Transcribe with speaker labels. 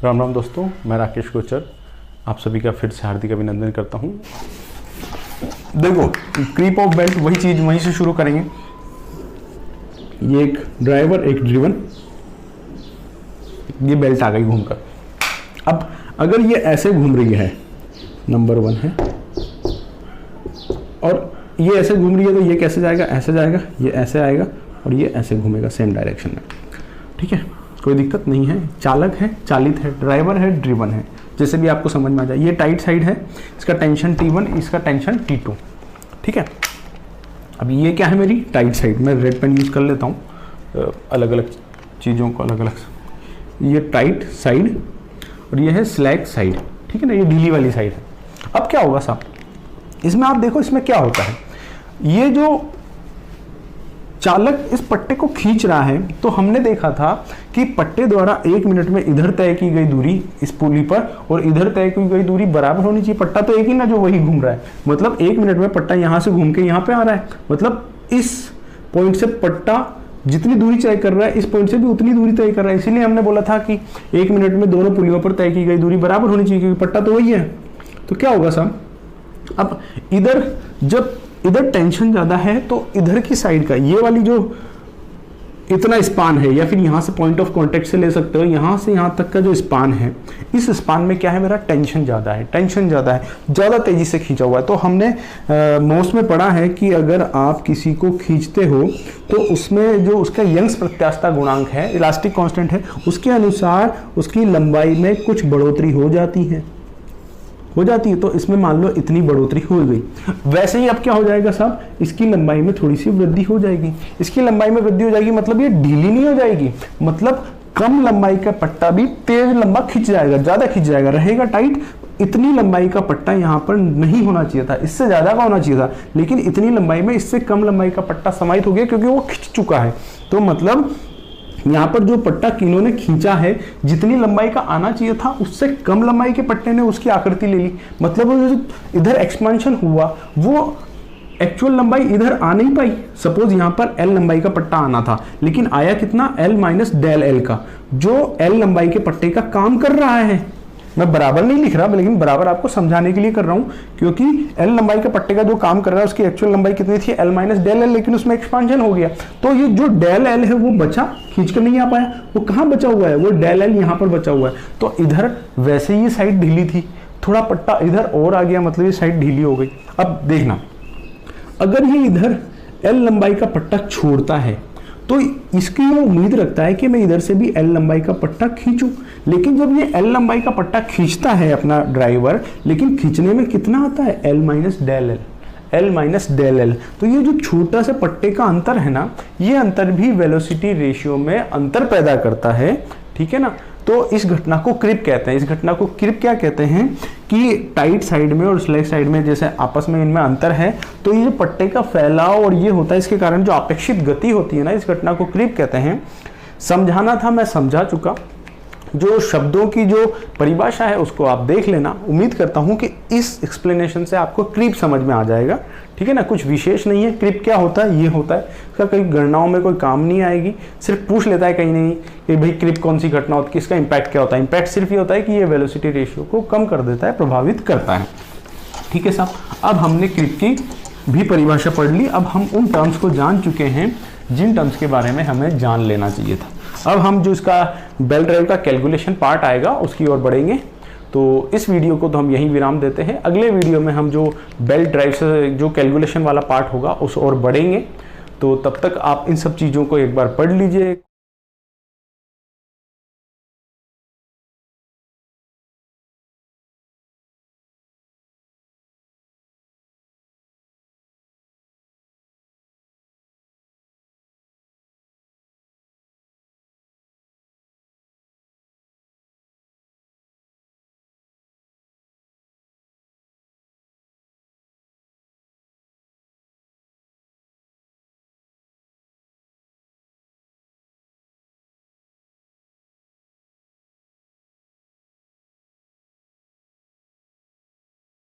Speaker 1: राम राम दोस्तों, मैं राकेश कोचर आप सभी का फिर से हार्दिक अभिनंदन करता हूं। देखो, क्रीप ऑफ बेल्ट वही चीज़ वहीं से शुरू करेंगे। ये एक ड्राइवर, एक ड्रिवन, ये बेल्ट आ गई घूमकर। अब अगर ये ऐसे घूम रही है, नंबर 1 है, और ये ऐसे घूम रही है तो ये कैसे जाएगा? ऐसे जाएगा, ये ऐसे आएगा और ये ऐसे घूमेगा सेम डायरेक्शन में। ठीक है, कोई दिक्कत नहीं है। चालक है, चालित है, ड्राइवर है, ड्रिवन है, जैसे भी आपको समझ में आ जाए। ये टाइट साइड है, इसका टेंशन T1, इसका टेंशन T2। ठीक है, अब ये क्या है? मेरी टाइट साइड। मैं रेड पेन यूज़ कर लेता हूँ अलग अलग चीज़ों को अलग अलग। ये टाइट साइड और ये है स्लैक साइड। ठीक है ना, ये ढीली वाली साइड है। अब क्या होगा साहब, इसमें आप देखो इसमें क्या होता है। ये जो चालक इस पट्टे को खींच रहा है, तो हमने देखा था कि पट्टे द्वारा 1 मिनट में इधर तय की गई दूरी इस पुली पर और इधर तय की गई दूरी बराबर होनी चाहिए। पट्टा तो एक ही ना जो वही घूम रहा है, मतलब 1 मिनट में पट्टा यहाँ से घूम के यहाँ पे आ रहा है, मतलब इस पॉइंट से पट्टा जितनी दूरी तय कर रहा है इस पॉइंट से भी उतनी दूरी तय कर रहा है। इसीलिए हमने बोला था कि 1 मिनट में दोनों पुलियों पर तय की गई दूरी बराबर होनी चाहिए, क्योंकि पट्टा तो वही है। तो क्या होगा साहब, अब इधर जब इधर टेंशन ज़्यादा है तो इधर की साइड का ये वाली जो इतना स्पान है, या फिर यहाँ से पॉइंट ऑफ कांटेक्ट से ले सकते हो, यहाँ से यहाँ तक का जो स्पान है, इस स्पान में क्या है, मेरा टेंशन ज़्यादा है, टेंशन ज़्यादा है, ज़्यादा तेज़ी से खींचा हुआ है। तो हमने मोस्ट में पढ़ा है कि अगर आप किसी को खींचते हो तो उसमें जो उसका यंग्स प्रत्यास्थता गुणांक है, इलास्टिक कांस्टेंट है, उसके अनुसार उसकी लंबाई में कुछ बढ़ोतरी हो जाती है। तो इसमें मान लो इतनी बढ़ोतरी हो गई। वैसे ही अब क्या हो जाएगा साहब, इसकी लंबाई में थोड़ी सी वृद्धि हो जाएगी। इसकी लंबाई में वृद्धि हो जाएगी मतलब ये ढीली नहीं हो जाएगी, मतलब कम लंबाई का पट्टा भी तेज लंबा खिंच जाएगा, ज्यादा खिंच जाएगा, रहेगा टाइट। इतनी लंबाई का पट्टा यहाँ पर नहीं होना चाहिए था, इससे ज्यादा का होना चाहिए था, लेकिन इतनी लंबाई में इससे कम लंबाई का पट्टा समाहित हो गया क्योंकि वो खिंच चुका है। तो मतलब यहाँ पर जो पट्टा इन्होंने खींचा है, जितनी लंबाई का आना चाहिए था उससे कम लंबाई के पट्टे ने उसकी आकृति ले ली। मतलब जो इधर एक्सपेंशन हुआ वो एक्चुअल लंबाई इधर आ नहीं पाई। सपोज यहाँ पर L लंबाई का पट्टा आना था, लेकिन आया कितना, L माइनस डेल L का, जो L लंबाई के पट्टे का काम कर रहा है। मैं बराबर नहीं लिख रहा, लेकिन बराबर आपको समझाने के लिए कर रहा हूं, क्योंकि L लंबाई के पट्टे का जो काम कर रहा है उसकी एक्चुअल लंबाई कितनी थी, L माइनस डेल L, लेकिन उसमें एक्सपांशन हो गया। तो ये जो डेल L है वो बचा, खींच कर नहीं आ पाया। वो कहाँ बचा हुआ है, वो डेल L यहाँ पर बचा हुआ है। तो इधर वैसे ही साइड ढीली थी, थोड़ा पट्टा इधर और आ गया, मतलब ये साइड ढीली हो गई। अब देखना, अगर ये इधर L लंबाई का पट्टा छोड़ता है तो इसकी ये उम्मीद रखता है कि मैं इधर से भी L लंबाई का पट्टा खींचूं, लेकिन जब ये L लंबाई का पट्टा खींचता है अपना ड्राइवर, लेकिन खींचने में कितना आता है, L minus del L, L minus del L। तो ये जो छोटा सा पट्टे का अंतर है ना, ये अंतर भी वेलोसिटी रेशियो में अंतर पैदा करता है। ठीक है ना, तो इस घटना को क्रिप कहते हैं। इस घटना को क्रिप क्या कहते हैं कि टाइट साइड में और स्लैक साइड में जैसे आपस में इनमें अंतर है, तो ये जो पट्टे का फैलाव और ये होता है, इसके कारण जो अपेक्षित गति होती है ना, इस घटना को क्रिप कहते हैं। समझाना था, मैं समझा चुका। जो शब्दों की जो परिभाषा है उसको आप देख लेना। उम्मीद करता हूं कि इस एक्सप्लेनेशन से आपको क्रीप समझ में आ जाएगा। ठीक है ना, कुछ विशेष नहीं है। क्रीप क्या होता है, ये होता है, इसका कई गणनाओं में कोई काम नहीं आएगी, सिर्फ पूछ लेता है कहीं नहीं कि भाई क्रीप कौन सी घटना होती है, इसका इम्पैक्ट क्या होता है। इम्पैक्ट सिर्फ ये होता है कि ये वेलोसिटी रेशियो को कम कर देता है, प्रभावित करता है। ठीक है साहब, अब हमने क्रीप की भी परिभाषा पढ़ ली। अब हम उन टर्म्स को जान चुके हैं जिन टर्म्स के बारे में हमें जान लेना चाहिए था। अब हम जो इसका बेल्ट ड्राइव का कैलकुलेशन पार्ट आएगा उसकी ओर बढ़ेंगे। तो इस वीडियो को तो हम यहीं विराम देते हैं। अगले वीडियो में हम जो बेल्ट ड्राइव से जो कैलकुलेशन वाला पार्ट होगा उस ओर बढ़ेंगे। तो तब तक आप इन सब चीज़ों को एक बार पढ़ लीजिए।